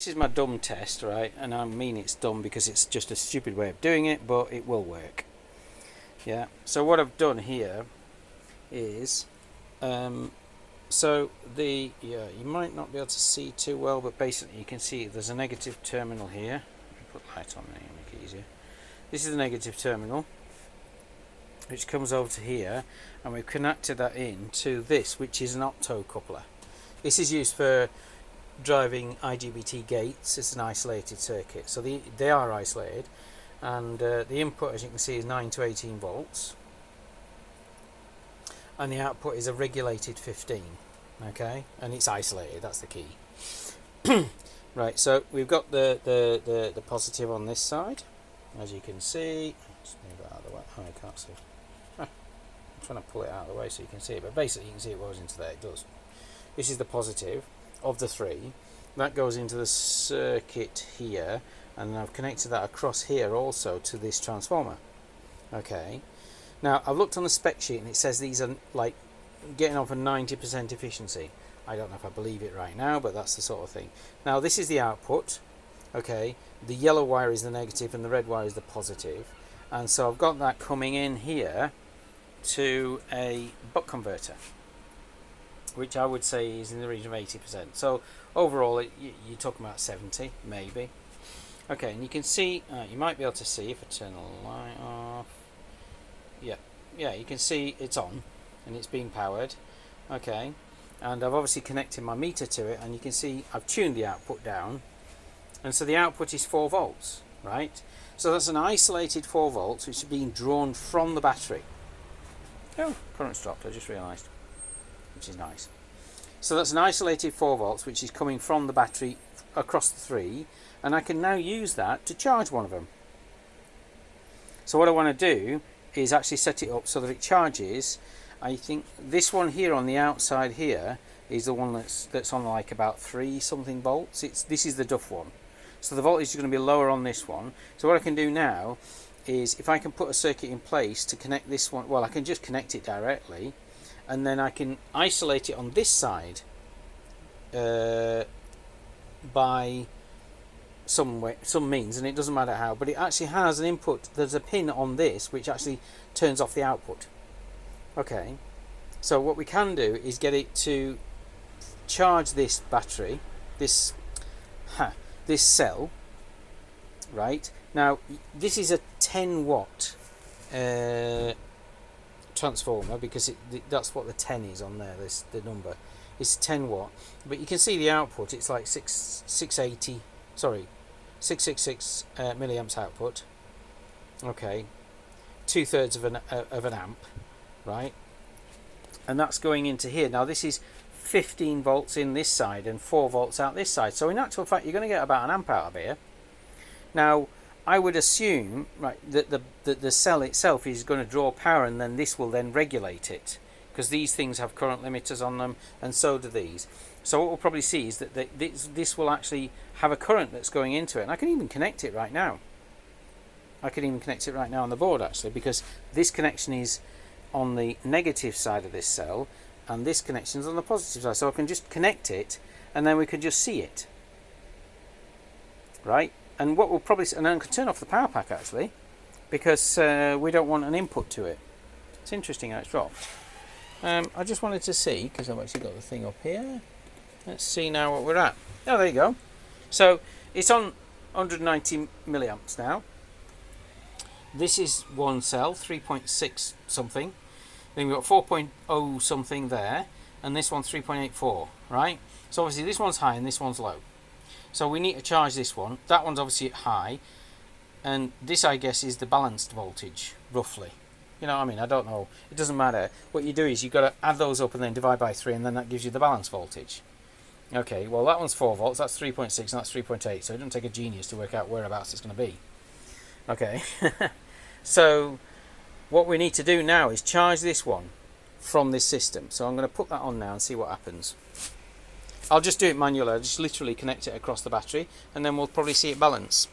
This is my dumb test, right? And I mean it's dumb because it's just a stupid way of doing it, but it will work. Yeah, so what I've done here is, you might not be able to see too well, but basically you can see there's a negative terminal here. Let me put light on there to make it easier. This is the negative terminal, which comes over to here, and we've connected that in to this, which is an optocoupler. This is used for driving IGBT gates. It's an isolated circuit, so they are isolated, and the input, as you can see, is 9 to 18 volts, and the output is a regulated 15. Okay, and it's isolated. That's the key. Right, so we've got the positive on this side, as you can see. Just move it out of the way. Oh, I can't see. I'm trying to pull it out of the way so you can see it, but basically you can see it goes into there. It does. This is the positive of the 3. That goes into the circuit here, and I've connected that across here also to this transformer. Okay, now I've looked on the spec sheet and it says these are like getting on for 90% efficiency. I don't know if I believe it right now, but that's the sort of thing. Now this is the output. Okay, the yellow wire is the negative and the red wire is the positive, and so I've got that coming in here to a buck converter, which I would say is in the region of 80%. So overall you're talking about 70 maybe. Okay, and you can see, you might be able to see if I turn the light off. Yeah, you can see it's on and it's being powered. Okay, and I've obviously connected my meter to it, and you can see I've tuned the output down, and so the output is 4 volts, right? So that's an isolated 4 volts which is being drawn from the battery. Oh, current's dropped, I just realised, which is nice. So that's an isolated 4 volts which is coming from the battery across the 3, and I can now use that to charge one of them. So what I want to do is actually set it up so that it charges. I think this one here on the outside here is the one that's on like about 3 something volts. This is the Duff one, so the voltage is going to be lower on this one. So what I can do now is, if I can put a circuit in place to connect this one, well, I can just connect it directly, and then I can isolate it on this side by some means, and it doesn't matter how, but it actually has an input. There's a pin on this which actually turns off the output. Okay, so what we can do is get it to charge this battery, this cell. Right, now this is a 10 watt transformer, because that's what the 10 is on there. The number is 10 watt, but you can see the output. It's like 666 milliamps output. Okay, 2/3 of an amp, right? And that's going into here. Now this is 15 volts in this side and 4 volts out this side. So in actual fact, you're going to get about an amp out of here. Now I would assume, right, that the cell itself is going to draw power, and then this will then regulate it, because these things have current limiters on them, and so do these. So what we'll probably see is that this will actually have a current that's going into it, and I can even connect it right now. I can even connect it right now on the board, actually, because this connection is on the negative side of this cell, and this connection is on the positive side. So I can just connect it, and then we can just see it, right? And what we'll probably, and then I can turn off the power pack actually, because we don't want an input to it. It's interesting how it's dropped. I just wanted to see, because I've actually got the thing up here. Let's see now what we're at. Oh, there you go. So it's on 190 milliamps now. This is one cell, 3.6 something. Then we've got 4.0 something there, and this one's 3.84, right? So obviously this one's high and this one's low. So we need to charge this one. That one's obviously high, and this, I guess, is the balanced voltage, roughly. You know what I mean? I don't know. It doesn't matter. What you do is you've got to add those up and then divide by 3, and then that gives you the balanced voltage. Okay, well that one's 4 volts, that's 3.6, and that's 3.8, so it doesn't take a genius to work out whereabouts it's going to be. Okay, so what we need to do now is charge this one from this system. So I'm going to put that on now and see what happens. I'll just do it manually. I'll just literally connect it across the battery, and then we'll probably see it balance.